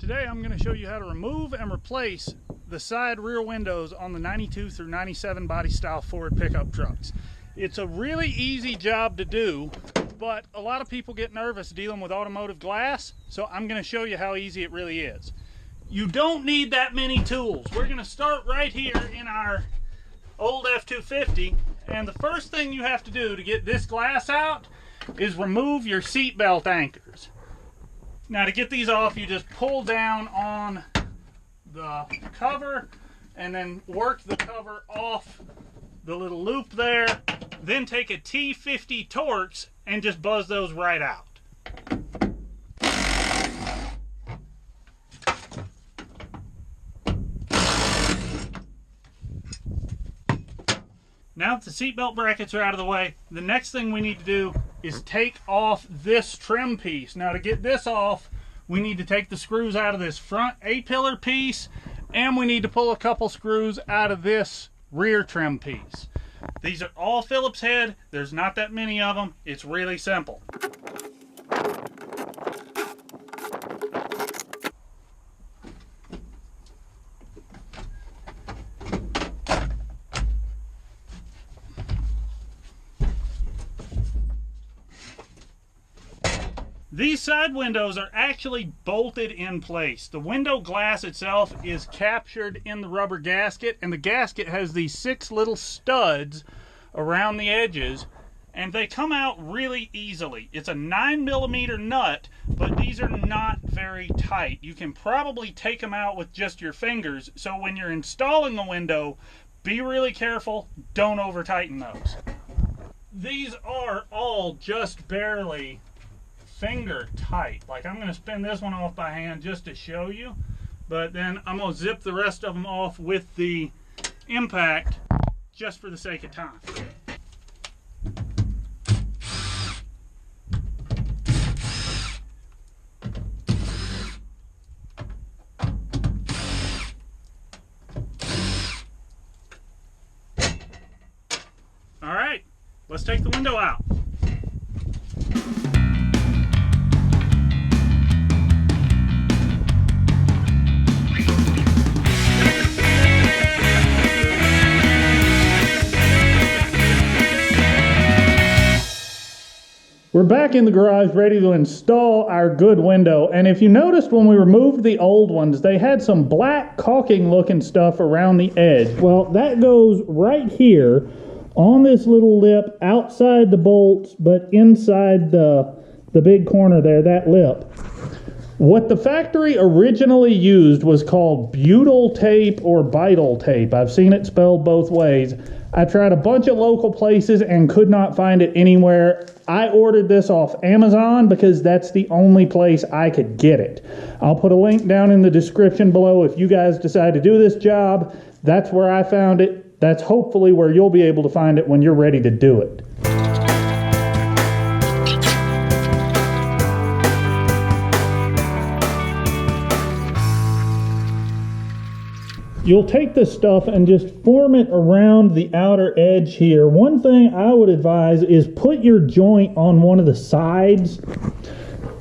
Today I'm going to show you how to remove and replace the side rear windows on the 92 through 97 body style Ford pickup trucks. It's a really easy job to do, but a lot of people get nervous dealing with automotive glass, so I'm going to show you how easy it really is. You don't need that many tools. We're going to start right here in our old F-250, and the first thing you have to do to get this glass out is remove your seat belt anchors. Now to get these off, you just pull down on the cover and then work the cover off the little loop there. Then take a T50 Torx and just buzz those right out. Now that the seatbelt brackets are out of the way, the next thing we need to do is take off this trim piece. Now to get this off, we need to take the screws out of this front A-pillar piece, and we need to pull a couple screws out of this rear trim piece. These are all Phillips head. There's not that many of them. It's really simple. These side windows are actually bolted in place. The window glass itself is captured in the rubber gasket, and the gasket has these 6 little studs around the edges, and they come out really easily. It's a 9mm nut, but these are not very tight. You can probably take them out with just your fingers, so when you're installing the window, be really careful, don't over tighten those. These are all just barely finger tight. Like, I'm going to spin this one off by hand just to show you, but then I'm going to zip the rest of them off with the impact just for the sake of time. All right, let's take the window out. We're back in the garage ready to install our good window, and if you noticed when we removed the old ones, they had some black caulking looking stuff around the edge. Well, that goes right here on this little lip outside the bolts, but inside the big corner there, that lip. What the factory originally used was called butyl tape or Bidal tape. I've seen it spelled both ways. I tried a bunch of local places and could not find it anywhere. I ordered this off Amazon because that's the only place I could get it. I'll put a link down in the description below if you guys decide to do this job. That's where I found it. That's hopefully where you'll be able to find it when you're ready to do it. You'll take this stuff and just form it around the outer edge here. One thing I would advise is put your joint on one of the sides.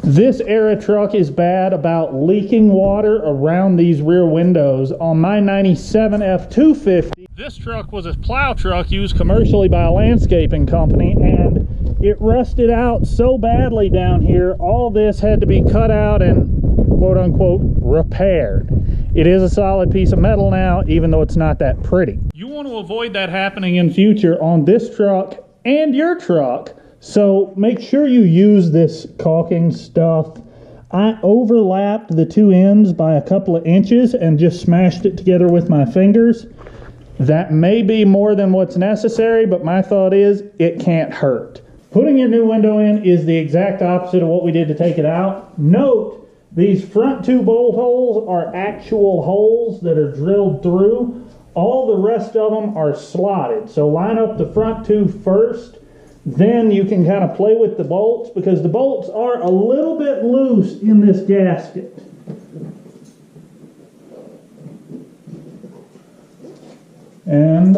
This era truck is bad about leaking water around these rear windows. On my 97 F-250, this truck was a plow truck used commercially by a landscaping company, and it rusted out so badly down here, all this had to be cut out and quote-unquote repaired. It is a solid piece of metal now, even though it's not that pretty. You want to avoid that happening in future on this truck and your truck, so make sure you use this caulking stuff. I overlapped the 2 ends by a couple of inches and just smashed it together with my fingers. That may be more than what's necessary, but my thought is it can't hurt. Putting your new window in is the exact opposite of what we did to take it out. Note, these front 2 bolt holes are actual holes that are drilled through. All the rest of them are slotted. So line up the front 2 first, then you can kind of play with the bolts, because the bolts are a little bit loose in this gasket. And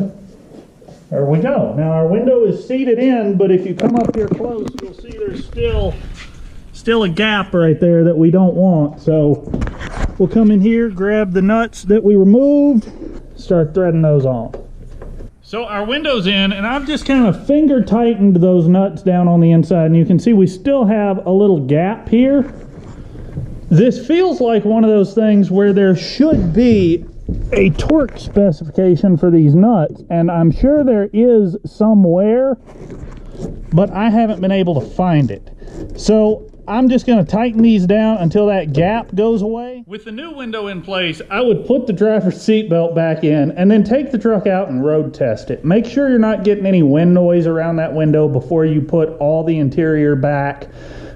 there we go. Now our window is seated in, but if you come up here close, you'll see there's still a gap right there that we don't want. So We'll come in here, grab the nuts that we removed, start threading those on. So our window's in, and I've just kind of finger tightened those nuts down on the inside, and you can see we still have a little gap here. This feels like one of those things where there should be a torque specification for these nuts, and I'm sure there is somewhere, but I haven't been able to find it. So I'm just going to tighten these down until that gap goes away. With the new window in place, I would put the driver's seat belt back in and then take the truck out and road test it. Make sure you're not getting any wind noise around that window before you put all the interior back.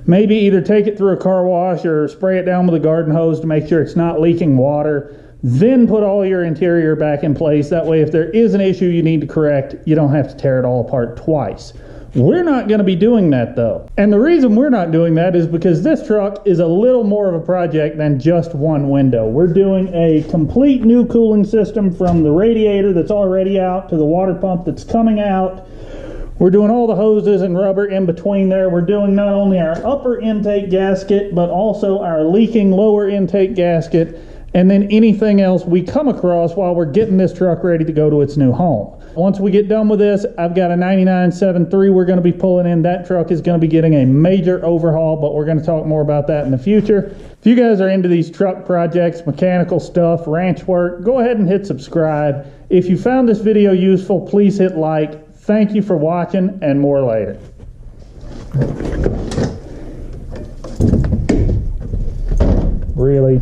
Maybe either take it through a car wash or spray it down with a garden hose to make sure it's not leaking water. Then put all your interior back in place. That way, if there is an issue you need to correct, you don't have to tear it all apart twice. We're not going to be doing that though. And the reason we're not doing that is because this truck is a little more of a project than just one window. We're doing a complete new cooling system from the radiator that's already out to the water pump that's coming out. We're doing all the hoses and rubber in between there. We're doing not only our upper intake gasket, but also our leaking lower intake gasket, and then anything else we come across while we're getting this truck ready to go to its new home. Once we get done with this, I've got a 99.73 we're going to be pulling in. That truck is going to be getting a major overhaul, but we're going to talk more about that in the future. If you guys are into these truck projects, mechanical stuff, ranch work, go ahead and hit subscribe. If you found this video useful, please hit like. Thank you for watching, and more later. Really?